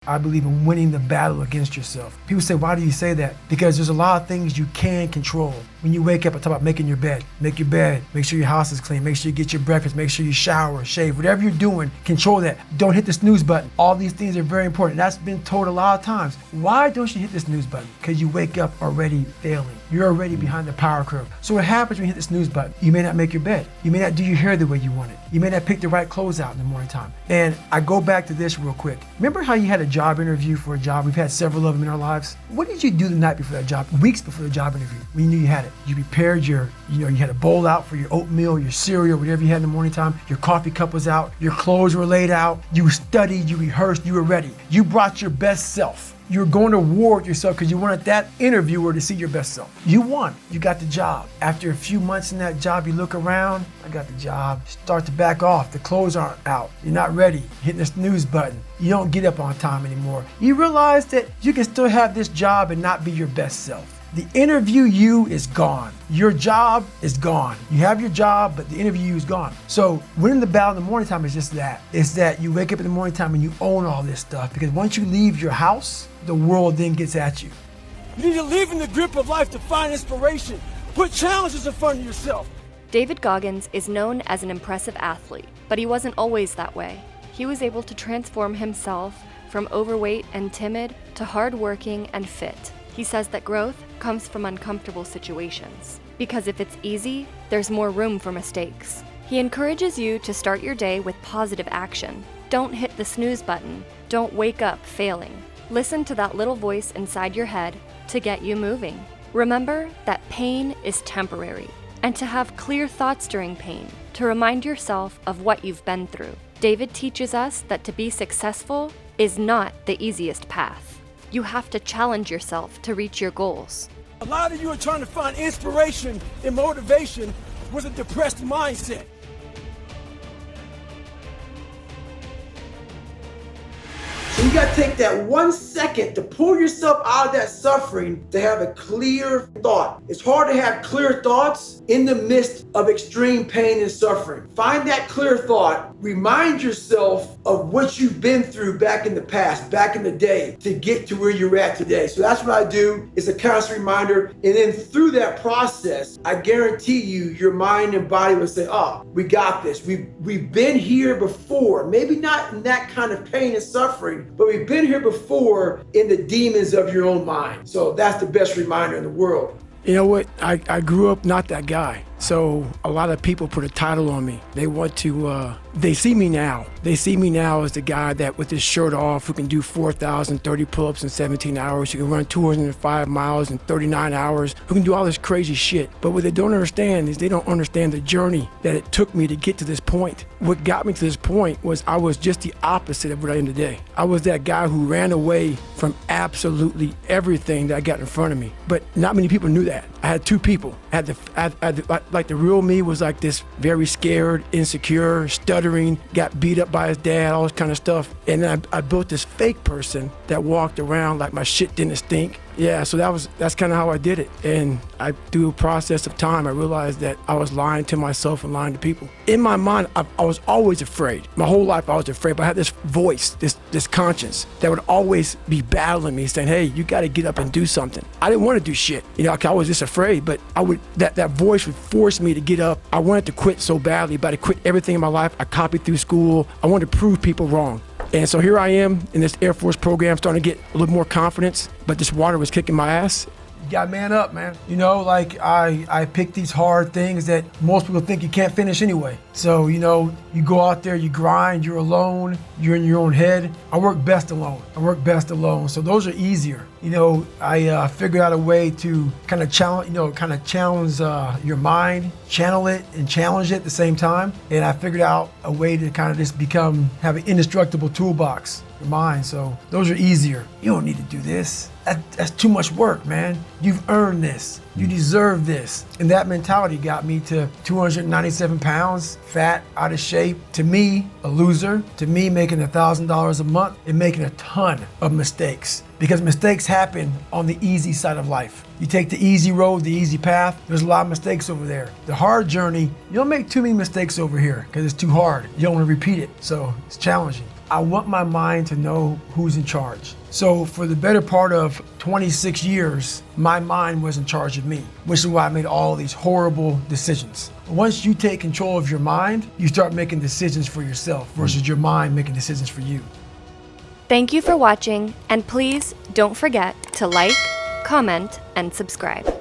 I believe in winning the battle against yourself. People say, why do you say that? Because there's a lot of things you can control. When you wake up, I talk about making your bed. Make your bed, make sure your house is clean, make sure you get your breakfast, make sure you shower, shave, whatever you're doing, control that. Don't hit the snooze button. All these things are very important. That's been told a lot of times. Why don't you hit the snooze button? Because you wake up already failing. You're already behind the power curve. So what happens when you hit the snooze button? You may not make your bed. You may not do your hair the way you want it. You may not pick the right clothes out in the morning time. And I go back to this real quick. Remember how you had a job interview for a job? We've had several of them in our lives. What did you do the night before that job, weeks before the job interview, when you knew you had it? You prepared you had a bowl out for your oatmeal, your cereal, whatever you had in the morning time. Your coffee cup was out. Your clothes were laid out. You studied, you rehearsed, you were ready. You brought your best self. You were going to war with yourself because you wanted that interviewer to see your best self. You won. You got the job. After a few months in that job, you look around. I got the job. Start to back off. The clothes aren't out. You're not ready. Hitting the snooze button. You don't get up on time anymore. You realize that you can still have this job and not be your best self. The interview you is gone. Your job is gone. You have your job, but the interview you is gone. So winning the battle in the morning time is just that. It's that you wake up in the morning time and you own all this stuff, because once you leave your house, the world then gets at you. You need to live in the grip of life to find inspiration. Put challenges in front of yourself. David Goggins is known as an impressive athlete, but he wasn't always that way. He was able to transform himself from overweight and timid to hardworking and fit. He says that growth comes from uncomfortable situations, because if it's easy, there's more room for mistakes. He encourages you to start your day with positive action. Don't hit the snooze button. Don't wake up failing. Listen to that little voice inside your head to get you moving. Remember that pain is temporary, and to have clear thoughts during pain, to remind yourself of what you've been through. David teaches us that to be successful is not the easiest path. You have to challenge yourself to reach your goals. A lot of you are trying to find inspiration and motivation with a depressed mindset. So you gotta take that 1 second to pull yourself out of that suffering to have a clear thought. It's hard to have clear thoughts in the midst of extreme pain and suffering. Find that clear thought. Remind yourself of what you've been through back in the past, back in the day, to get to where you're at today. So that's what I do. It's a constant reminder. And then through that process, I guarantee you, your mind and body will say, oh, we got this. We've been here before. Maybe not in that kind of pain and suffering, but we've been here before in the demons of your own mind. So that's the best reminder in the world. You know what? I grew up not that guy. So a lot of people put a title on me. They want to, they see me now. They see me now as the guy that with his shirt off, who can do 4,030 pull-ups in 17 hours, who can run 205 miles in 39 hours, who can do all this crazy shit. But what they don't understand is they don't understand the journey that it took me to get to this point. What got me to this point was I was just the opposite of what I am today. I was that guy who ran away from absolutely everything that I got in front of me. But not many people knew that. I had two people. I had like the real me was like this very scared, insecure, stuttering, got beat up by his dad, all this kind of stuff. And then I built this fake person that walked around like my shit didn't stink. Yeah, so that's kind of how I did it. And through a process of time, I realized that I was lying to myself and lying to people. In my mind, I was always afraid. My whole life I was afraid, but I had this voice, this conscience that would always be battling me, saying, hey, you got to get up and do something. I didn't want to do shit. I was just afraid, but that voice would force me to get up. I wanted to quit so badly, but I quit everything in my life. I copied through school. I wanted to prove people wrong. And so here I am in this Air Force program, starting to get a little more confidence, but this water was kicking my ass. You gotta man up, man. I pick these hard things that most people think you can't finish anyway. So, you go out there, you grind, you're alone, you're in your own head. I work best alone. So those are easier. I figured out a way to kind of challenge your mind, channel it and challenge it at the same time. And I figured out a way to kind of just have an indestructible toolbox. Your mind. So those are easier. You don't need to do this. That's too much work, man. You've earned this. You deserve this. And that mentality got me to 297 pounds, fat, out of shape. To me, a loser. To me, making $1,000 a month and making a ton of mistakes. Because mistakes happen on the easy side of life. You take the easy road, the easy path, there's a lot of mistakes over there. The hard journey, you don't make too many mistakes over here because it's too hard. You don't want to repeat it, so it's challenging. I want my mind to know who's in charge. So for the better part of 26 years, my mind was in charge of me, which is why I made all these horrible decisions. Once you take control of your mind, you start making decisions for yourself versus your mind making decisions for you. Thank you for watching, and please don't forget to like, comment, and subscribe.